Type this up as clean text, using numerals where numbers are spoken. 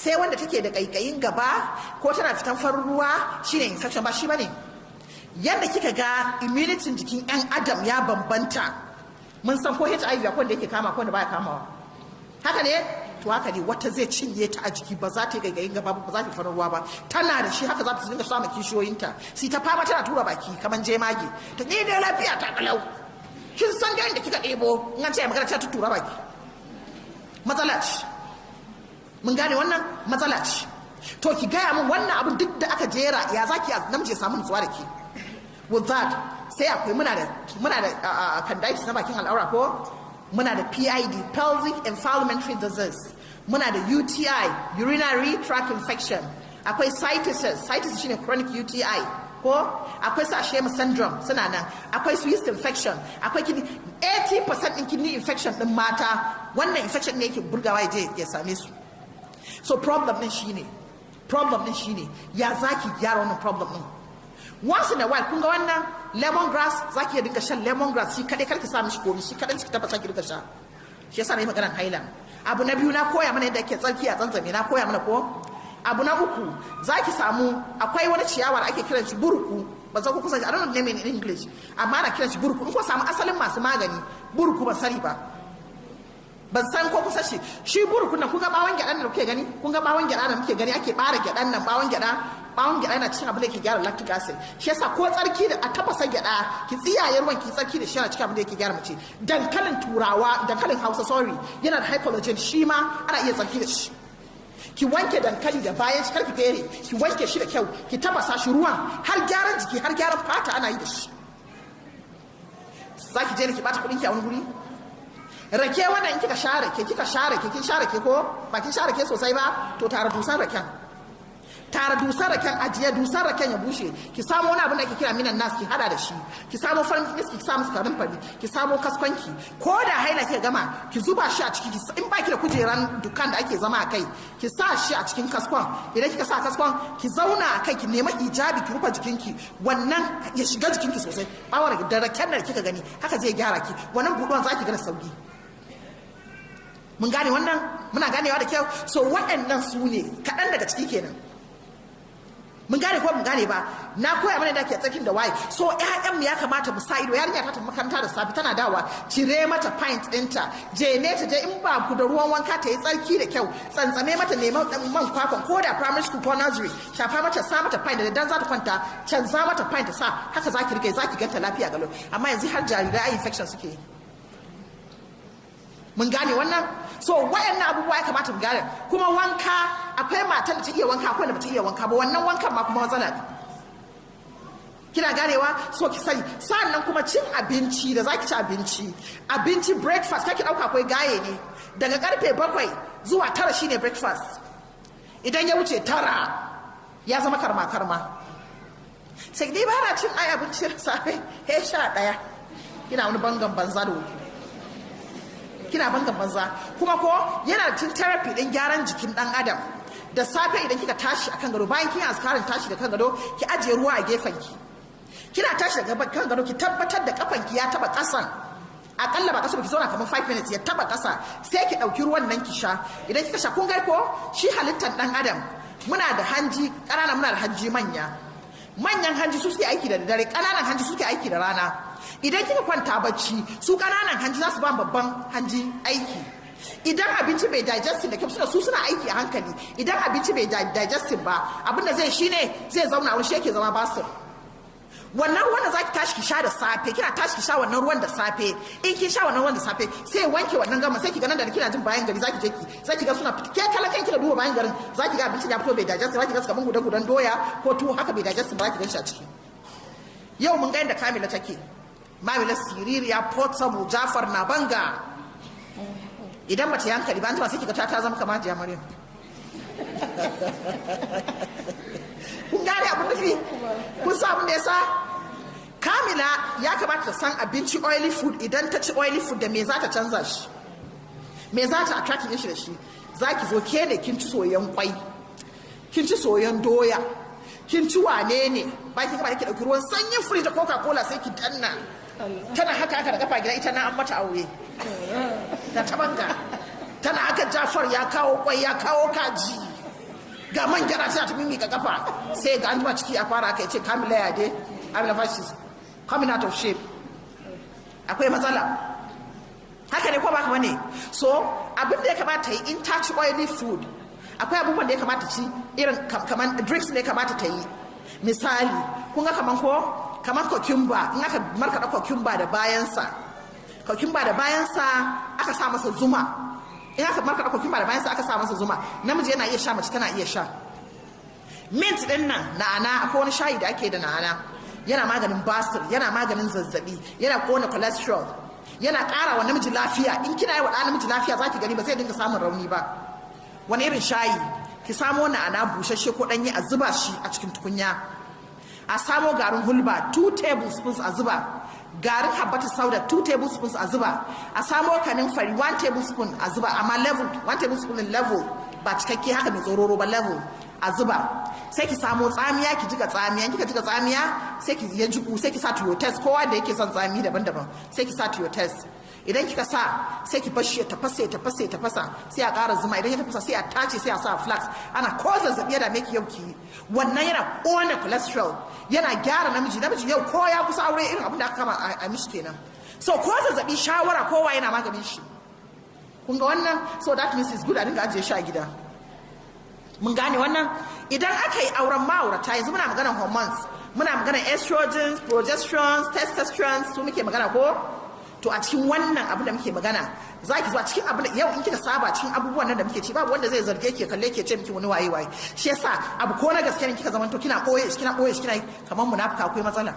sai wanda take da kaikayin gaba ko tana fitan farin ruwa shine infection, ba shi bane. Yadda kika ga immunity jikin yan adam ya bambanta, mun san ko HIV akwai wanda yake kama ko wanda baya kamawa, haka ne? To haka ne wata zai cinye ta a jiki, ba za ta yi gaigayin gaba ba za ta farin ruwa ba, tana da shi haka za ta dinga samun kishiyoyinta, sai ta fama tana tura baki kaman jemage, ta ne da lafiya ta kalau, kin san ga inda kika ɗebo in an ce magana ta tura baki, matsala ce. Mun gane wannan matsala ce. To ki gaya min wannan abin duk da aka jera ya zaki namiji samu nutsuwa da ke. With that, sai akwai muna da candidiasis na bakin al'aura ko muna da PID, pelvic inflammatory disease, muna da UTI, urinary tract infection, akwai cytisis shine chronic UTI ko akwai fashe syndrome suna nan, akwai yeast infection, akwai kidney 80% din kidney infection din mata wannan infection ne yake burgawa ya same su. So problem din shine ya zaki gyara wannan problem din. Once in a while kun ga wannan lemongrass zaki ya dinga shan lemongrass shi kadai karki sa mishi komai, shi kadai ki tafasa ki dinga sha. Shi yasa nayi maganar haila. Abu na biyu na koya mana yadda ake tsarki a zanzame, na koya mana ko. Abu na uku zaki samu akwai wani ciyawa da ake kiran shi burku, ba za ku kusa I don't know the name in English, amma ana kiran shi burku. In ko samu asalin masu magani burku ba sani ba. Ban san ko kusa shi burku nan kun ga bawon gyaɗan da kuke gani, kun ga bawon gyaɗa da muke gani ake bara gyaɗan nan, bawon gyaɗa yana cikin abin da yake gyara lactic acid. Shi yasa ko tsarki da a tafasa gyaɗa ki tsiyaye ruwan ki tsarki da shi yana cikin abin da yake gyara mace. Dankalin turawa, dankalin Hausa yana da high collagen, shi ma ana iya tsarki da shi. Ki wanke dankali da bayan shi karki fere, ki wanke shi da kyau, ki tafasa shi ruwan har gyaran jiki har gyaran fata ana yi da shi. Zaki je ne ki bata kuɗin ki a wani guri? Rake wannan kika share ke kin share ke ko ba kin share ke sosai ba, to tare dusan raken ajiye dusan raken ya bushe, ki samu wani abin da ake kira minan nas ki hada da shi, ki samu farin ki samu sukarin fari, ki samu kaskonki, ko da haila ke gama ki zuba shi a ciki, in baki da kujeran dukan da ake zama a kai ki sa shi a cikin kaskon. Idan kika sa kaskon ki zauna a kai, ki nema hijabi ki rufe jikinki, wannan ya shiga jikinki sosai. Bawar da raken da kika gani haka zai gyara ki, wannan buɗuwan zaki ga da sauki. Mun gane wannan, muna ganewa da kyau. So waɗannan su ne kaɗan daga ciki kenan. Mun gane ko mun gane ba, na koya mana da ke tsakin da waye. So ƴaƴanmu ya kamata mu sa ido, yarinya ta tafi makaranta da safi tana dawa, cire mata pint ɗinta, je ne ta je in ba ku da ruwan wanka ta yi tsarki da kyau, tsantsame mata neman man kwakwan ko da primary school ko nursery, shafa mata sa mata pint da dan za ta kwanta, canza mata pint ta sa, haka zaki rike zaki ganta lafiya galo. Amma yanzu har jarirai ai infection suke yi. Mun gane wannan? So wayannan abubuwa ya kamata mu gane. Kuma wanka, akwai matan da ta iya wanka, akwai da bata iya wanka ba, wannan wankan ma kuma matsala ne. Kina ganewa? So ki sani. Sannan kuma cin abinci da zaki ci abinci breakfast kake dauka akwai gaye ne. Daga karfe 7 zuwa 9 shine breakfast. Idan ya wuce 9 ya zama karma. Sai dai ba na cin abinci da safe, he 11. Kina wani bangan banza da wuri. Kina bangan banza kuma ko yana cikin therapy din gyaran jikin dan adam. Da safe idan kika tashi akan gado, bayan kin askarin tashi da kan gado, ki ajiye ruwa a gefen ki. Kina tashi daga kan gado ki tabbatar da kafanki ya taba kasan, akalla ba kasa ba, ki zauna kamar 5 minutes ya taba kasa, sai ki dauki ruwan nan ki sha. Idan kika sha kun ga ko shi halittar dan adam, muna da hanji ƙanana, muna da hanji manyan hanji su suke aiki da dare, ƙananan hanji suke aiki da rana. Idan kika kwanta bacci, su ƙananan hanji za su ba babban hanji aiki. Idan abinci bai digestin da kyau, suna aiki a hankali. Idan abinci bai digestin ba, abinda zai shine zai zauna wani shi yake zama basir. Wannan ruwan da zaki tashi ki sha da safe, kina tashi ki sha wannan ruwan da safe. In kin sha wannan ruwan da safe, sai wanke wannan gama, sai ki ga nan da kina jin bayan gari zaki je zaki ga suna ke kala kanki da duba bayan garin, zaki ga abincin ya fito bai digestin, zaki ga kaman gudan doya ko tuwo haka bai digestin ba, zaki ga shi a ciki. Yau mun ga inda Kamila take. Mamila siririya portable Jafar na banga. Idan mace hankali ba an jima sai kiga ta zama kamar Hajiya Maryam. Kun gane abin nufi? Kun sa abin da yasa? Kamila ya kamata ta san abinci oily food. Idan ta ci oily food da me za ta canza shi, me za ta attract shi da shi. Za ki zo ke ne kin ci soyayyen kwai, kin ci soyayyen doya, kin ci wane ne, ba ki gaba ki dauki ruwan sanyin fridge da Coca-Cola sai ki danna. Tana haka da kafa gida, ita na an mata aure da ta banga. Tana haka Jafar ya kawo kwai, ya kawo kaji, ga man gyara tana ta mimika kafa sai ga an zuba ciki a fara aka ce kamila ya dai amina fashe coming out of shape. Akwai matsala. Haka ne ko ba ka bane? So abin da ya kamata yi in ta ci oily food, akwai abubuwan da ya kamata ci irin kaman drinks ne kamata ta yi. Misali kun ga kaman cucumber, in aka markaɗa cucumber da bayansa aka sa masa zuma. In aka markaɗa cucumber da bayansa aka sa masa zuma, namiji yana iya sha, mace tana iya sha. Mint din nan na'ana, akwai wani shayi da ake da na'ana, yana maganin basir, yana maganin zazzabi, yana kona cholesterol, yana ƙara wa namiji lafiya. In kina yi wa ɗan namiji lafiya za ki gani ba zai dinga samun rauni ba. Wani irin shayi? Ki samo na'ana busasshe ko ɗanye a zuba shi a cikin tukunya. A samo garin hulba 2 tablespoons a zuba, garin habbatu sauda 2 tablespoons a zuba, a samo kanin fari 1 tablespoon a zuba, amma level 1 tablespoon level ba cikakke haka mai tsororo ba, level a zuba. Sai ki samo tsamiya, ki jika tsamiya, kika jika tsamiya sai ki ya jiku, sai ki sa to your taste, kowa da yake son tsami daban-daban sai ki sa to your taste. Idan kika sa sai ki bashi ya tafasa sai a ƙara zuma, idan ya tafasa sai a tace sai a sa flax. Ana ko zazzabi yana make yau ki wannan yana kona cholesterol, yana gyara namiji yau ko ya kusa aure irin abin da aka kama a mishi kenan. So ko zazzabi shawara kowa yana maganin shi. Kun ga wannan? So that means it's good a dinga ajiye shi a gida. Mun gane wannan? Idan aka yi auren ma'aurata, yanzu muna maganar hormones, muna maganar estrogens, progesterones, testosterone, su muke magana ko? To a cikin wannan abin da muke magana, za ki zuwa cikin abin da yau in kika saba cikin abubuwan nan da muke ci, babu wanda zai zarge ki kalle ki ce miki wani waye. Shi yasa abu ko na gaske ne kika zamanto kina koye shi kina yi kamar munafika, akwai matsala.